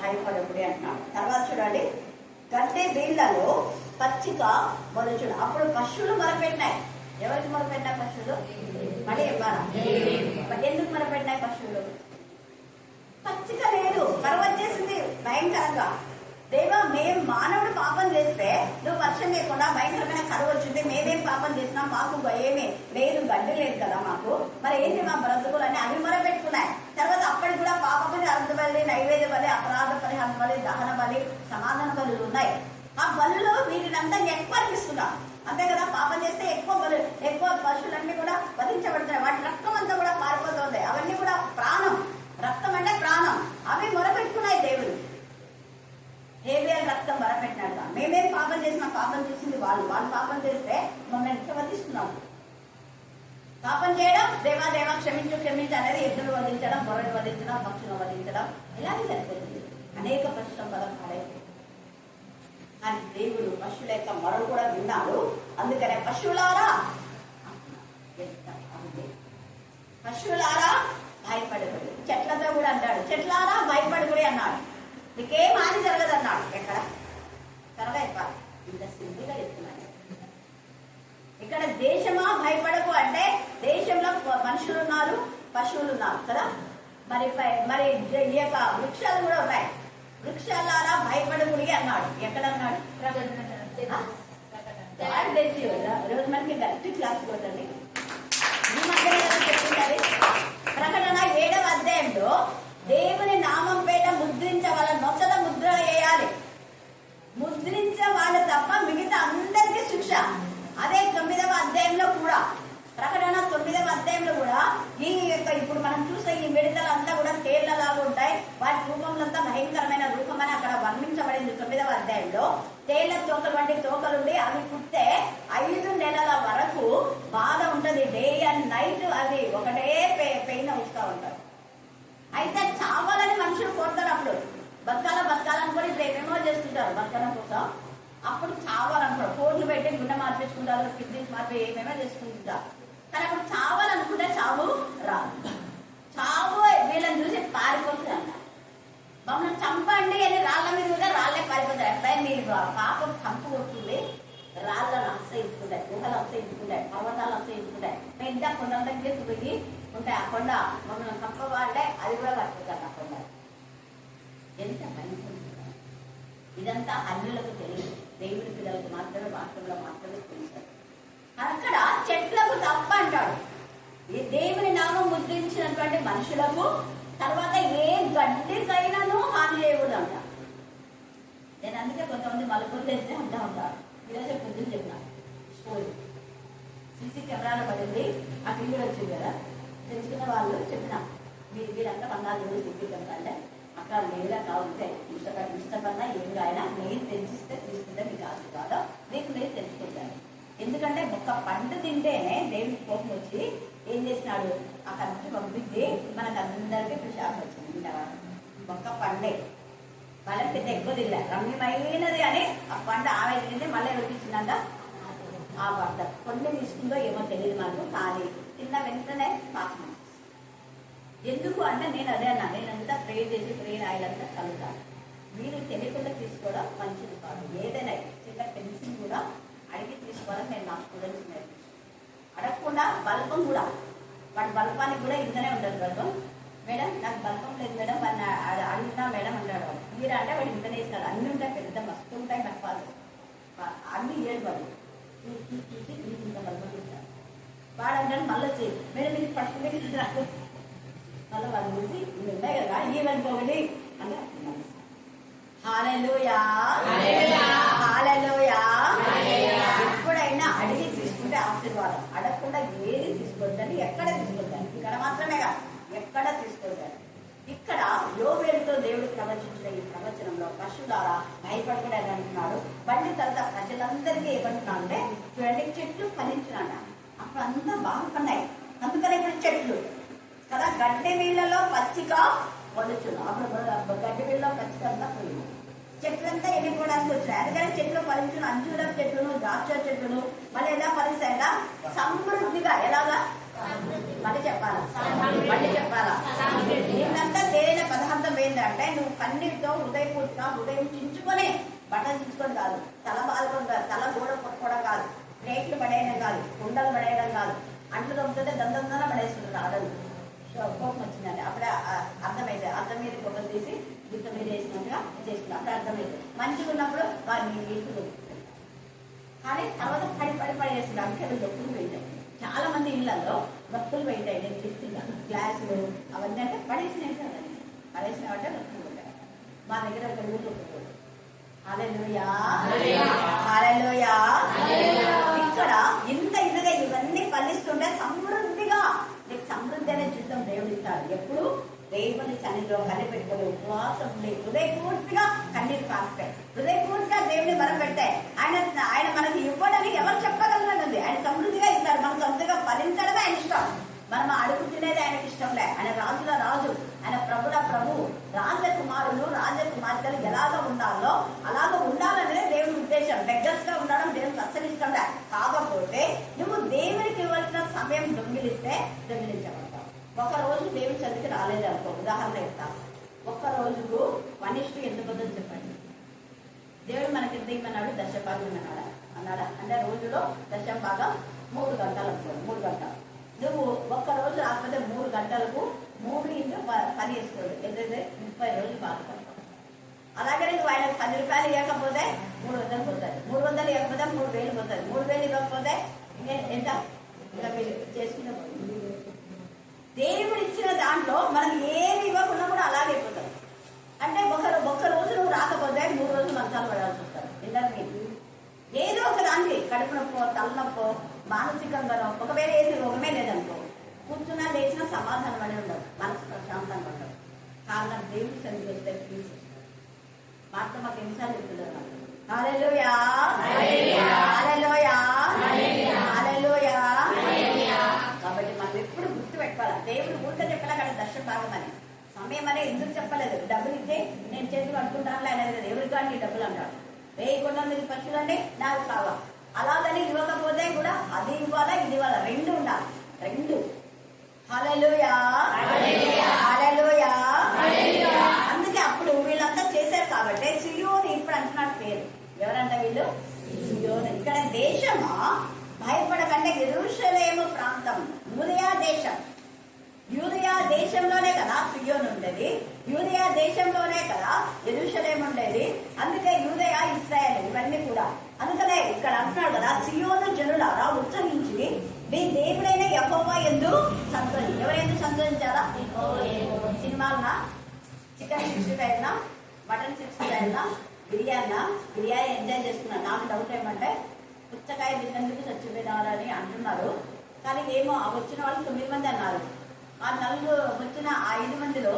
భయపడకుడి అంటున్నాడు. తర్వాత చూడండి, గడ్డి బీళ్లలో పచ్చిక మొదచుడు. అప్పుడు పశువులు మొరపెట్టినాయి. ఎవరికి మొరపెట్టినాయి పశువులు? మళ్ళీ ఇవ్వాలా? ఎందుకు మొరపెట్టినాయి పశువులు? పచ్చిక లేదు, కరువు వచ్చేసింది భయంకరంగా. దేవా, మేము మానవుడు పాపం చేస్తే నువ్వు వర్షం లేకుండా భయంకరమైన కరువు వచ్చింది, మేమేం పాపం చేసినాం, మాకు ఏమీ లేదు, గడ్డి లేదు కదా మాకు, మరి ఏంటి మా బ్రతుకులు అని అవి మొరపెట్టుకున్నాయి. తర్వాత అప్పటికి కూడా పాపపు అర్థ బలి, నైవేద్య బలి, అపరాధ పరిహార బలి, దహన బలి, సమాధాన బలులు ఉన్నాయి. ఆ బలులు వీటినంతా ఎక్కువ అర్పిస్తున్నాం, అంతే కదా. పాపం చేస్తే ఎక్కువ పశువులన్నీ కూడా వధించబడుతున్నాయి, వాటి రక్తం అంతా కూడా పారిపోతుంది. అవన్నీ కూడా ప్రాణం, రక్తం అంటే ప్రాణం. అవి మొరపెట్టుకున్నాయి దేవుడు. హేబేలు రక్తం మొరపెట్టినాడు. మేమేం పాపం చేసినా, పాపం చేసింది వాళ్ళు పాపం చేస్తే మమ్మల్ని ఎంత వధిస్తున్నాం. పాపం చేయడం, దేవా దేవా క్షమించు అనేది ఎద్దులు వధించడం, గొర్రెలు వధించడం, పక్షులను వధించడం, ఇలాగే సరిపోతుంది. అనేక పశువుల పదం పాడైపోయింది. కానీ దేవుడు పశువుల యొక్క మొరలు కూడా విన్నాడు. అందుకనే పశువులారా భయపడకుడి. చెట్లతో కూడా అంటాడు, చెట్లారా భయపడకుడి అన్నాడు. మీకేం హాని జరగదు అన్నాడు. ఎక్కడ త్వరగా అయిపోయి ఇంత సింపుల్గా చెప్తున్నాను. ఇక్కడ దేశమా భయపడకు అంటే దేశంలో మనుషులు ఉన్నారు, పశువులు ఉన్నారు కదా. మరి ఈ యొక్క వృక్షాలు కూడా ఉన్నాయి. వృక్షాలారా భయపడకుడి అన్నాడు. ఎక్కడ అన్నాడు? రోజు మనకి గట్టి క్లాస్ కొట్టండి. ఈ మధ్య చెప్పింది ప్రకటన 7వ అధ్యాయంలో దేవుని నామం పేట ముద్రించవాళ్ళ నొసల ముద్ర వేయాలి. ముద్రించే వాళ్ళు తప్ప మిగతా అందరికీ శిక్ష. అదే 9వ అధ్యాయంలో కూడా, ప్రకటన 9వ అధ్యాయంలో కూడా ఈ యొక్క ఇప్పుడు మనం చూసే ఈ మిడతలంతా కూడా తేళ్లలాగా ఉంటాయి. వాటి రూపంలంతా భయంకరమైన రూపం అని అక్కడ వర్ణించబడింది. 9వ అధ్యాయంలో తేళ్ల తోకలు వంటి తోకలుండి అవి పుట్టే 5 నెలల వరకు బాధ ఉంటది. డే అండ్ నైట్ అవి ఒకటే పెయిన్ వస్తూ ఉంటారు. అయితే చావాలని మనుషులు కోరుతారు. అప్పుడు బతకాలనుకొని ఇప్పుడు ఏమేమో చేస్తుంటారు బతకడం కోసం. అప్పుడు చావాలనుకోరు, కోర్లు పెట్టి గుండె మార్పించుకుంటారు, కిడ్నీస్ మార్పి ఏమేమో చేసుకుంటుంటారు. కానీ అప్పుడు చావాలనుకుంటే చావు రాదు. చావు వీళ్ళని చూసి పారిపోతుందంట. మమ్మల్ని చంపండి అని రాళ్ళ మీద కూడా రాళ్ళే పారిపోతారు. ఎప్పుడైనా మీరు పాపం చంపు కొడుతుంది, రాళ్ళను అసహించుకుంటాయి, గుహలు అసహించుకుంటాయి, పర్వతాలు అసహించుకుంటాయి, పెద్ద కొండల దగ్గరికి పోయి ఉంటాయి. ఆ కొండ మమ్మల్ని చంపవాలంటే అది కూడా పట్టుకుంటారు. ఆ కొండ ఎంత భయంకరం. ఇదంతా అన్యులకు తెలియదు, దేవుడి పిల్లలకు మాత్రమే, వాక్యంలో మాత్రమే తెలుస్తారు. అక్కడ చెట్లకు తప్ప అంటాడు. ఈ దేవుని నామం ముద్రించినటువంటి మనుషులకు, తర్వాత ఏ గడ్డికైనాను హాని చేయకూడదు అంట. నేను అందుకే కొంతమంది మలుపులు తెస్తే అంటూ ఉంటారు. ఈరోజు పొద్దున్న చెప్పిన స్టోరీ సీసీ కెమెరాలో పడింది, ఆ టీవీ వచ్చింది కదా, తెలుసుకున్న వాళ్ళు చెప్పిన మీరంతా 14 రోజులు సీసీ కెమెరా అంటే అక్కడ లేదా కావుతాయి ఇష్టపడినా ఏం కాయినా నేను తెచ్చిస్తే తీసుకుంటే మీకు ఆశీర్వాదం, మీకు మీరు తెచ్చుకుంటాను. ఎందుకంటే ఒక్క పండు తింటేనే దేవుడికి కోపం వచ్చి ఏం చేసినాడు, ఆ కంటి పంపించి మనకు అందరికీ ప్రశాంతం వచ్చింది. ఒక్క పండే వాళ్ళకి పెద్ద ఎక్కువ తిన్నా రమ్యమైనది అని ఆ పండు ఆమె తింటే మళ్ళీ ఎవరికిచ్చిందంట ఆ భర్త. కొన్ని తీసుకుందో ఏమో తెలియదు మనకు, కానీ తిన్న వెంటనే పాపం. ఎందుకు అంటే నేను అదే అన్నా, నేనంతా ప్రే చేసి ప్రేయర్ ఆయిల్ అంతా చల్లుతాను. మీరు తెలియకుండా తీసుకోవడం మంచిది కాదు. ఏదైనా చిన్న పెన్సిల్ కూడా అడిగి తీసుకోవడం నేను నా స్టూడెంట్స్ నేర్పిస్తాను. అడగకుండా బల్బం కూడా, వాడి బల్బానికి కూడా ఇంతనే ఉంటుంది బల్బం. మేడం నాకు బల్బం లేదు మేడం, వాడిని అడుగుతున్నా మేడం అంటాడు. మీరు అంటే వాడు ఇంతనే ఇస్తాడు. అన్నీ ఉంటాయి, పెద్ద మస్తు ఉంటాయి బల్బాలు, అన్ని ఏడు వాళ్ళు చూసి ఇంత బల్బం ఇస్తాడు. వాడు అంటాడు మళ్ళీ వచ్చి మేడం మీరు పట్టుకుని రాదు, మళ్ళీ వాళ్ళు చూసి ఇవి ఉన్నాయి కదా ఈవెంట్ ఒకటి అంటే హల్లెలూయా హల్లెలూయా. ఎప్పుడైనా అడిగి తీసుకుంటే ఆశీర్వాదం, అడగకుండా ఏది తీసుకొద్దని. ఎక్కడ తీసుకొద్దాను, ఇక్కడ మాత్రమే కాదు ఎక్కడ తీసుకొద్దాను. ఇక్కడ యోవేలుతో దేవుడు ప్రవచించిన ఈ ప్రవచనంలో పశువులారా భయపడకూడదు అంటున్నాడు. బండి తర్వాత ప్రజలందరికీ ఏమంటున్నా అంటే చూడండి, చెట్లు ఫలించినాడ. అప్పుడు అంతా బాగుపడినాయి. అందుకని ఇప్పుడు చెట్లు కదా, గడ్డి వీళ్ళలో పచ్చిక మొలుచును. అప్పుడు గడ్డి వీళ్ళలో పచ్చిక అంతా పోయింది, చెట్లంతా ఎండిపోవడానికి వచ్చినాయి. అందుకని చెట్లు ఫలించును. అంజూరం చెట్లును, ద్రాక్ష చెట్లును మళ్ళీ ఎలా ఫలిస్తాయా? సమృద్ధిగా. ఎలాగా? మళ్ళీ చెప్పాలా? ఏంటంటే తేలిన పదార్థం ఏంటంటే, నువ్వు కన్నీటితో హృదయపూర్తిగా హృదయం చించుకొని, బట్టలు చించుకొని కాదు, తల బాదుకొని కాదు, తల గోడ కొట్టుకోవడం కాదు, ప్లేట్లు పడేయడం కాదు, కుండలు పడేయడం కాదు, అంట్లు తొమ్మితే దందంగా పడేస్తుంటారు ఆడలు. కోపం వచ్చిందండి, అప్పుడే అర్థమైతే అర్థం మీద కొబ్బరి తీసి గిత్త మీద వేసినట్టుగా చేస్తుంది. అప్పుడు అర్థమైతే మంచిగా ఉన్నప్పుడు వారిని నీళ్ళు దొరుకుతుంది. కానీ తర్వాత పడేస్తుంది. అంకెలు దొక్కులు పోయింటాయి. చాలా మంది ఇళ్లలో భక్తులు పోయింటాయి. నేను చెప్తున్నాను, గ్లాసులు అవన్నీ అంటే పడేసినవి కదండి, పడేసిన అంటే భక్తులు ఉంటాయి. మా దగ్గర ఒక ఊళ్ళో పోతుంది. హల్లెలూయా, హల్లెలూయా. ఇక్కడ ఇంత ఇదిగా ఇవన్నీ ఫలిస్తుంటే సమృద్ధిగా, నీకు సమృద్ధి అనే జీవితం దేవుడు ఇస్తాడు. ఎప్పుడు దేవుని సన్నిధిలో కనిపెట్టుకుని ఉపవాసం ఉండి హృదయపూర్తిగా కన్నీరు కాస్తాయి, హృదయపూర్తిగా దేవుని మనం పెడతాయి. ఆయన మనకి ఇవ్వడానికి ఎవరు చెప్పగలనండి. ఆయన సమృద్ధిగా ఇస్తాడు. మనం సొంతగా ఫలించడమే ఆయన ఇష్టం. మనం అడుగు తినేది ఆయనకి ఇష్టంలే. ఆయన రాజుల రాజు, ఆయన ప్రభుల ప్రభు. రాజకుమారులు రాజకుమార్తెలు ఎలాగ ఉండాలో అలాగ ఉండాలనేది దేవుని ఉద్దేశం. బెగ్గర్స్ గా ఉండడం దేవునికి అస్సలు ఇష్టంలే. కాకపోతే నువ్వు దేవునికి ఇవ్వాల్సిన సమయం దొంగిలించబడతావు. ఒక రోజు దేవుని చదివికి రాలేదు అనుకో, ఉదాహరణ చెప్తాను. ఒక్క రోజుకు 1:2 ఎంత పద్ధతి చెప్పండి. దేవుడు మనకి ఎంత ఇమ్మన్నాడు? దశభాగం అన్నాడా? అంటే రోజులో దశభాగం 3 గంటలు అనుకోండి. 3 గంటలు నువ్వు ఒక్క రోజు రాకపోతే 3 గంటలకు 3 ఇంటూ 10 వేసుకోండి. ఎంతైతే 30 రోజులు బాధపడతావు. అలాగే నువ్వు ఆయనకు 10 రూపాయలు ఇవ్వకపోతే 300 పోతుంది. 300 ఇవ్వకపోతే 3000 పోతుంది. 3000 ఇవ్వకపోతే ఎంత ఇంకా మీరు చేసుకునే దేవుడు ఇచ్చిన దాంట్లో మనం ఏమి ఇవ్వకుండా కూడా అలాగే అయిపోతాం. అంటే ఒక్క రోజు నువ్వు రాకపోతే 3 రోజులు మంచాలు పడాల్సి వస్తారు. పిల్లలకి ఏదో ఒక దానికి కడుపు నొప్పో, తలనొప్పో, మానసికంగానో, ఒకవేళ ఏది రోగమే లేదనుకో, కూర్చున్నా లేచినా సమాధానం అని ఉండదు, మనసు ప్రశాంతంగా ఉండదు. కారణం దేవుడి సన్నిధి వస్తే ప్లీజ్ మాత్రం మాకు ఎన్నిసార్లు చెప్తున్నారు. హల్లెలూయా, హల్లెలూయా, హల్లెలూయా. కాబట్టి మనం ఎప్పుడు గుర్తు పెట్టుకోవాలి. దేవుడు ఊరికే చెప్పలే కదా దశభాగం అని. సమయం అనే ఎందుకు చెప్పలేదు? డబ్బులు ఇస్తే నేను చేతులు అనుకుంటాను అనేది కదా. ఎవరికి కానీ డబ్బులు అంటాడు. 1000 పక్షులు అంటే నాకు కావాలి. అలాగని ఇవ్వకపోతే కూడా అది ఇవ్వాలా, ఇది ఇవ్వాలా, 2 ఉండాలి. 2. హల్లెలూయా, హల్లెలూయా. అందుకే అప్పుడు వీళ్ళంతా చేశారు కాబట్టి సియోను ఇప్పుడు అంటున్నాడు పేరు. ఎవరంట వీళ్ళు? సియోను. ఇక్కడ దేశమా భయపడకంటే యెరూషలేము ప్రాంతం, యూదయా దేశంలోనే కదా సియోను ఉండేది, యూదయా దేశంలోనే కదా యెరూషలేము ఉండేది. అందుకే యూదయా, ఇశ్రాయేలు ఇవన్నీ కూడా. అందుకనే ఇక్కడ అంటున్నాడు కదా, సియోను జనులారా ఉత్సవించి మీ దేవుడైన యెహోవా యందు సంతోషించు. ఎవరైందు సంతోషించాలా? సినిమాలనా, చికెన్ 65 మటన్ 65 బిర్యానీ ఎంజాయ్ చేస్తున్నారు. నాకు డౌట్ ఏమంటే పుచ్చకాయ తిన్నందుకు చచ్చిపోయినారని అంటున్నారు. కానీ ఏమో వచ్చిన వాళ్ళు 9 మంది అన్నారు. ఆ 4 వచ్చిన 5 మందిలో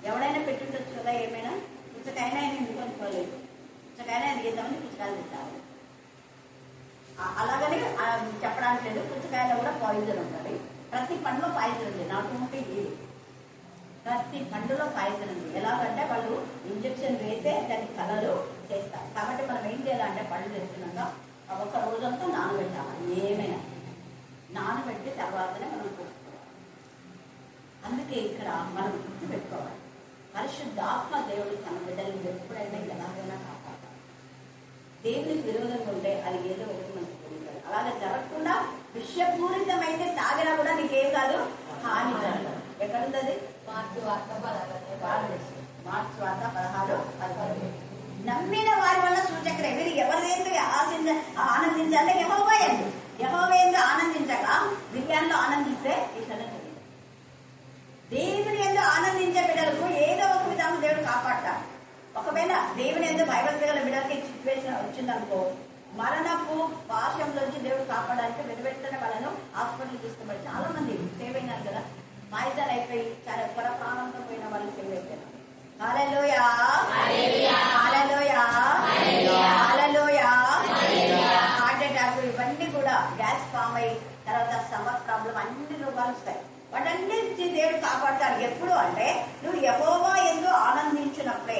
ఎవడైనా పెట్టుండొచ్చు కదా. ఏమైనా పుచ్చకాయనా ఆయన ఎందుకు అనుకోలేదు. పుచ్చకాయనా ఎంతమంది పుచ్చకాయలు తింటారు. అలాగని చెప్పడానికి లేదు. పుచ్చకాయలో కూడా పాయిజన్ ఉంటుంది. ప్రతి పండులో పాయిజన్ ఉంది. నాట్ ఓన్లీ ఇది, ప్రతి పండులో పాయిజన్ ఉంది. ఎలాగంటే వాళ్ళు ఇంజక్షన్ వేసే దాని కలరు చేస్తారు. కాబట్టి మనం ఏం చేయాలంటే పళ్ళు చేస్తున్నాక ఒక రోజంతా నానబెట్టాలి. ఏమైనా నానబెట్టి తర్వాతనే మనం పోసుకోవాలి. అందుకే ఇక్కడ మనం గుర్తు పెట్టుకోవాలి, పరిశుద్ధాత్మ దేవుడు తన బిడ్డలను ఎప్పుడైనా ఎలాగైనా కాపాడాలి. దేవునికి విరోధంగా ఉంటే అది ఏదో ఒకటి మనకు పొందుతారు. అలాగే జరగకుండా విషపూరితమైతే తాగినా కూడా నీకేం కాదు, హాని జరగదు. ఎక్కడుంది? మార్చి వార్త 16 నమ్మిన వారి వల్ల సూచక్రే. వీరు ఎవరిదేందు ఆనందించాలంటే యెహోవా యందు ఆనందించగా బిర్యానీలో ఆనందిస్తే ఈ సంగతి. దేవుని యందు ఆనందించే బిడ్డలకు ఏదో ఒక విధంగా దేవుడు కాపాడతాడు. ఒకవేళ దేవుని యందు భయభక్తి గల బిడ్డలకి సిచ్యువేషన్ వచ్చిందనుకో, మరణపు పాశంలోంచి దేవుడు కాపాడడానికి వెనువెంటనే వాళ్ళను హాస్పిటల్ తీసుకుబడి చాలా మంది సేవ్ అయినారు కదా. పాయిజన్ అయిపోయి చాలా ప్రాణంతో పోయిన వాళ్ళు సేవ్ అయిపోయి గ్యాస్ ఫామ్ అయ్యి తర్వాత స్టమక్ ప్రాబ్లం అన్ని రోగాలు వస్తాయి. వాటన్నిటి దేవుడు కాపాడతాడు. ఎప్పుడు అంటే నువ్వు యెహోవా యందు ఆనందించినప్పుడే.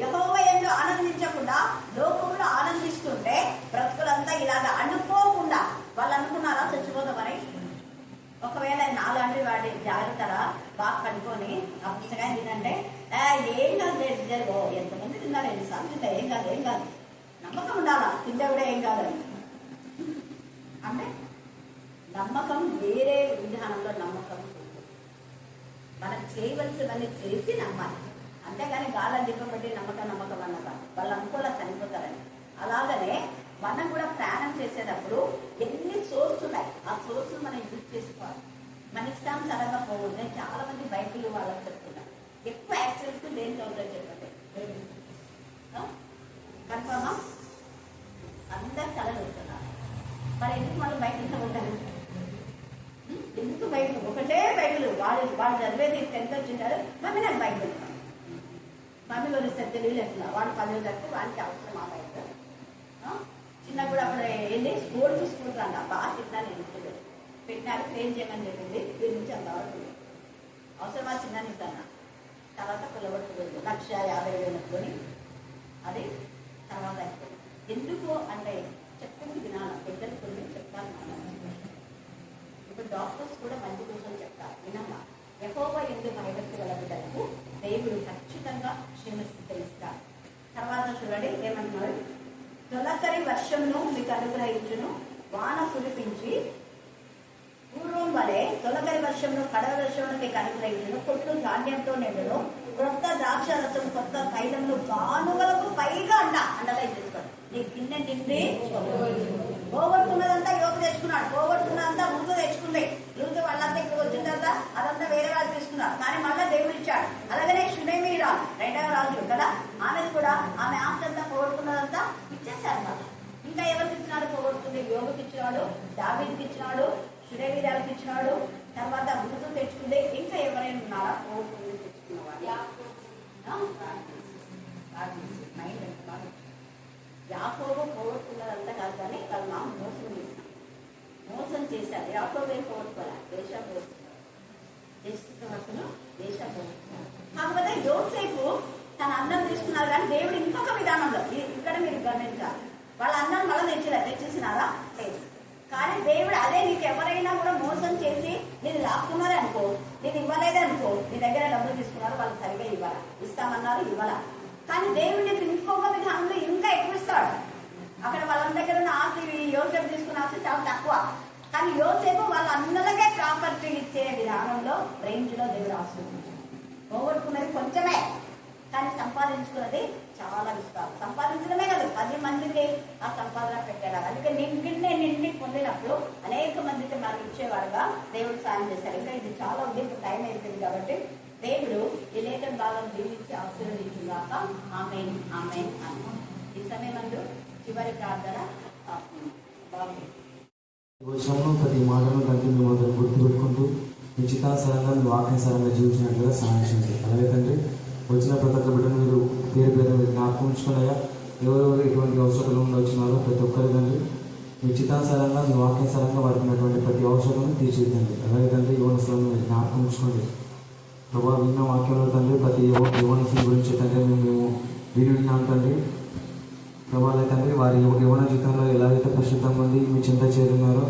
యెహోవా యందు ఆనందించకుండా లోకంలో ఆనందిస్తుంటే బ్రతుకులంతా ఇలాగ అనుకోకుండా. వాళ్ళు అనుకున్నారా చచ్చిపోతామని? ఒకవేళ నాలాంటి వాడి జాగ్రత్తరా బాగా కనుక్కొని ఆ పుస్తకాన్ని తినంటే ఏం కాదు లేదు, ఎంతమంది తిన్నారు, ఎన్నిసార్లు తింటా, ఏం కాదు నమ్మకం ఉండాలా. తింటే కూడా ఏం కాదని అంటే నమ్మకం వేరే విధానంలో నమ్మకం. మనం చేయవలసినవన్నీ చేసి నమ్మాలి, అంతేగాని గాలని దిప్పబట్టి నమ్మకం అన్నదా వాళ్ళు అనుకోలే చనిపోతారని. అలాగనే మనం కూడా ప్రయాణం చేసేటప్పుడు ఎన్ని సోర్స్ ఉన్నాయి, ఆ సోర్స్ మనం యూజ్ చేసుకోవాలి. మన ఇష్టానుసారంగా పోకూడదు. నేను చాలా మంది బైకులు వాళ్ళకి చెప్తున్నాను, ఎక్కువ యాక్సిడెంట్స్ దేనికి అవుతాయి చెప్పండి? కన్ఫర్మా? అందరు కళలు వస్తున్నారు. మరి ఎందుకు మనం బైక్ ఇంత ఉంటారు? ఎందుకు బైకులు? ఒకటే బైకులు. వాళ్ళు చదివేది 10th వచ్చింటారు, మమ్మీ నాకు బైక్ పెడతాను, మమ్మీ కొనిస్తారు తెలియలేకుండా. వాడు 10 తక్కువ, వాడికి అవసరం ఆ బైక్. చిన్నప్పుడు అప్పుడు వెళ్ళి స్కూల్ చూసుకుంటాను, బాగా తిన్నాను. నేను పెట్టినాడు క్లెయిమ్ చేయమని చెప్పింది. దీని నుంచి అంతవరకు అవసరమా చిన్న ఇస్తాను. తర్వాత పిల్లబడుతుంది 1,50,000 కొని అది తర్వాత అయిపోయింది. ఎందుకు అంటే చెప్పింది వినాలి, పెద్దలు కొన్ని చెప్తాను. ఇప్పుడు డాక్టర్స్ కూడా మంచి విషయాలు చెప్తారు, వినమ్మా. యెహోవా యందు భయభక్తి గల బిడ్డలకు దేవుడు ఖచ్చితంగా క్షేమస్థితి ఇస్తారు. తర్వాత చూడండి ఏమంటున్నారు, తొలకరి వర్షంను మీకు అనుగ్రహించును, వాన కురిపించి పూర్వం వలె తొలకరి వర్షంలో కడవ వర్షంలో మీకు అనుగ్రహించును, కొట్లు ధాన్యంతో నిండును, క్రొత్త ద్రాక్ష రసం కొత్త తైలంలో గానుగలకు పైగా అండగా చేసుకోండి. నీ గిన్నె నిండి పోగొట్టుకున్నదంతా యోగ తెచ్చుకున్నాడు, పోగొట్టుకున్నదంతా ముందు తెచ్చుకుంది. ముందు వాళ్ళంతా ఇక్కడ వచ్చిన తర్వాత అదంతా వేరే వాళ్ళు తీసుకున్నారు, కానీ మళ్ళీ దేవుడు ఇచ్చాడు. అలాగనే షునేమి రాజు 2వ రాజు కదా, ఆమెది కూడా ఆమె ఆస్తి అంతా పోగొట్టుకున్నదంతా ఇచ్చేసారు. మళ్ళీ ఇంకా ఎవరికి ఇచ్చినాడు? పోగొట్టుకుంది యోగుకి ఇచ్చినాడు, దావీదుకి ఇచ్చినాడు, షునేమి రాజుకి ఇచ్చినాడు. తర్వాత ముందు తెచ్చుకుంది. ఇంకా ఎవరైనా ఉన్నారా పోగొట్టుకుంది తెచ్చుకున్నవాడు? యాకోబు పోగొట్టుకున్నదంతా కాదు, కానీ వాళ్ళ నాన్న మోసం చేశారు. యాకోబు ఏం పోగొట్టుకోవాలి? దేశం పోగొట్టుకున్నారు. కాకపోతే యోసేపు తన అన్నం తీసుకున్నారు, కానీ దేవుడు ఇంకొక విధానంలో. ఇక్కడ మీరు గమనించాలి, వాళ్ళ అన్నం మళ్ళీ తెచ్చేసినారా? లేదు. కానీ దేవుడు అదే నీకు ఎవరైనా కూడా మోసం చేసి నేను లాక్కున్నారే అనుకో, నేను ఇవ్వలేదే అనుకో, నీ దగ్గర డబ్బులు తీసుకున్నారు, వాళ్ళు సరిగా ఇవ్వాలా, ఇస్తామన్నారు ఇవ్వాలా. కానీ దేవుడు నీకు ఇంకొక విధానంలో ఇంకా ఎక్కువ ఇస్తాడు. అక్కడ వాళ్ళ దగ్గర ఉన్న ఆస్తి యోసేపు తీసుకున్న ఆస్తి చాలా తక్కువ, కానీ యోసేపు వాళ్ళ అన్నలకే ప్రాపర్టీ ఇచ్చే విధానంలో రేంజ్లో దేవుడు ఆశీర్వదించాడు. పోగొట్టుకున్నది కొంచెమే, కానీ సంపాదించుకున్నది చాలా ఇస్తారు. సంపాదించడమే కాదు, 10 మందికి ఆ సంపాదన పెట్టాడు. అందుకే నిండి పొందినప్పుడు అనేక మందికి మనకి ఇచ్చేవాడుగా దేవుడు సాయం చేశారు. ఇంకా ఇది చాలా ఉంది, ఇప్పుడు టైం అయిపోయింది కాబట్టి దేవుడు ఈ లేఖన భాగం దీవించి ఆశీర్వదించుగాక. ఆమేన్ ఆమేన్ ఆమేన్. ఈ సమయమందు చివరి ప్రార్థన బాగుంది. వర్షంలో ప్రతి మాటను తండ్రి మేము అందరం గుర్తుపెట్టుకుంటూ నిశ్చితానుసారంగా మీ వాక్యానుసారంగా జీవించినట్లుగా సహాయం చేయండి. అలాగే తండ్రి వచ్చిన ప్రతి ఒక్క బిడ్డను మీరు పేరు మీరు జ్ఞాపకం ఉంచుకున్నాయా, ఎవరెవరు ఎటువంటి అవసరాలు ఉండి వచ్చినారో ప్రతి ఒక్కరి తండ్రి నిశ్చితానుసారంగా మీ వాక్యానుసారంగా వాడుకున్నటువంటి ప్రతి అవసరాలను తీర్చిదిద్దండి. అలాగే తండ్రి యువనస్తులను మీరు జ్ఞాపకం ఉంచుకోండి. ప్రభావ విన్న వాక్యంలో తండ్రి ప్రతి యువనస్తుల గురించి తండ్రి మేము విన్నాం తండ్రి. ప్రభావ తండ్రి వారి యవన జీవితంలో ఎలాగైతే పరిశుద్ధంగా ఉంది మీ చింత చేరున్నారో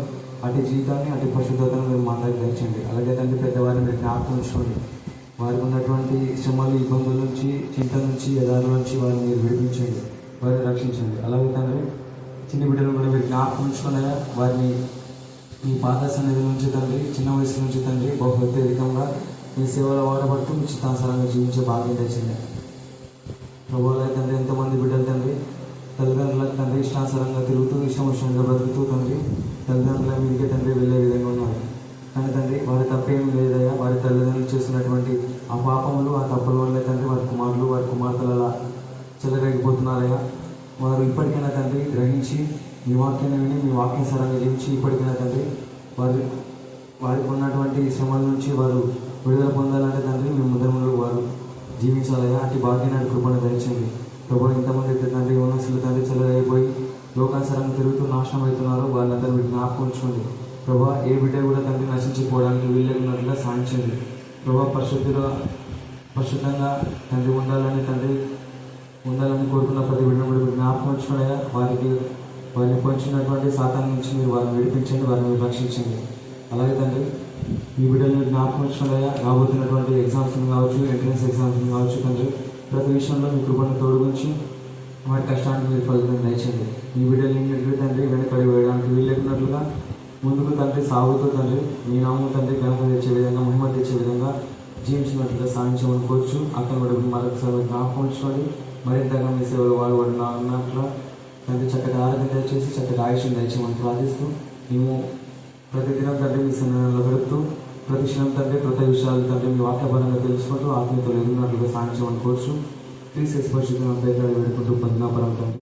అటు జీవితాన్ని అటు పరిశుద్ధతను మీరు మాట్లాడించండి. అలాగే తండ్రి పెద్దవారిని మీరు జ్ఞాపకం ఉంచుకోండి. వారికి ఉన్నటువంటి శ్రమలు ఇబ్బందుల నుంచి చింత నుంచి యథార్థ నుంచి వారిని మీరు విడిపించండి, వారిని రక్షించండి. అలాగే తండ్రి చిన్న బిడ్డలు కూడా మీరు జ్ఞాపకం ఉంచుకున్నాయా, వారిని మీ పాద సన్నిధి నుంచి తండ్రి చిన్న వయసు నుంచి తండ్రి బహు అత్యధికంగా మీ సేవలో వాడబడుతూ మీ చిత్తానుసారంగా జీవించే భాగ్యం తెచ్చింది. ప్రభువులే తండ్రి ఎంతోమంది బిడ్డలు తండ్రి తల్లిదండ్రులకు తండ్రి ఇష్టానుసారంగా తిరుగుతూ ఇష్టంగా బ్రతుకుతూ తండ్రి తల్లిదండ్రుల మీదకే తండ్రి వెళ్ళే విధంగా ఉన్నారు. కానీ తండ్రి వారి తప్పేమీ లేదయ్యా, వారి తల్లిదండ్రులు చేస్తున్నటువంటి ఆ పాపములు ఆ తప్పుల వల్లే తండ్రి వారి కుమారులు వారి కుమార్తెలు అలా చెలరేగిపోతున్నారయ్యా. వారు ఇప్పటికైనా తండ్రి గ్రహించి మీ వాక్యాన్ని విని మీ వాక్యానుసారంగా జీవించి ఇప్పటికైనా తండ్రి వారికి ఉన్నటువంటి శ్రమల నుంచి వారు విడుదల పొందాలంటే తండ్రి మీ ముద్రములు వారు జీవించాలయ్యా. అటు భాగ్యాన్ని కృపను ధరించండి. ప్రభు ఇంతమంది తండ్రి యువనస్తులు తండ్రి చెలరైపోయి లోకానుసారంగా తిరుగుతూ నాశనం అవుతున్నారో వాళ్ళందరూ వీటిని జ్ఞాపకం ఉంచుకోండి. ప్రభా, ఏ బిడ్డ కూడా తండ్రి నశించిపోవడానికి వీళ్ళున్నట్లుగా సాధించండి. ప్రభా, పరిశుద్ధంగా తండ్రి ఉండాలని కోరుకున్న ప్రతి బిడ్డను కూడా జ్ఞాపకం ఉంచుకునే వారిని పొంచినటువంటి సాతాన్ నుంచి మీరు వారిని విడిపించండి, వారిని మీరు రక్షించండి. అలాగే తండ్రి, ఈ బిడ్డలు జ్ఞాపకం ఉంచుకునే రాబోతున్నటువంటి ఎగ్జామ్స్ కావచ్చు, ఎంట్రన్స్ ఎగ్జామ్స్ కావచ్చు తండ్రి, ప్రతి విషయంలో మీ కృపను తోడుగుంచి వారి కష్టానికి మీరు ఫలితం దయచండి. ఈ బిడ్డలు ఏంటంటే తండ్రి వెనకడి వేయడానికి వీళ్ళకున్నట్లుగా ముందుకు తండ్రి సాగుతూ తండ్రి మీ నామం తండ్రి ఘనత తెచ్చే విధంగా, మహిమ తెచ్చే విధంగా జీవించినట్లుగా సాధించమని కోరుచు. అక్కడ కూడా మరొకసారి జ్ఞాపకం ఉంచుకోండి. మరింతగా మీ సేవలు వాళ్ళు అన్నట్ల తండ్రి చక్కటి ఆరోగ్యం దయచేసి చక్కటి ఆయుష్యం దయచేయమని ప్రార్థిస్తూ, మేము ప్రతిదినం తండ్రి మీ సన్నిధానంలో గడుపుతూ ప్రతి క్షణం తండ్రి కొత్త విషయాలు తండ్రి మీ వాక్యపరంగా తెలుసుకుంటూ ఆత్మీయతలు ఎదుగున్నట్లుగా సాధించమని కోరుచు. క్రీస్తు పరిశుద్ధం వేడుకుంటూ పొందిన పరం తండ్రి.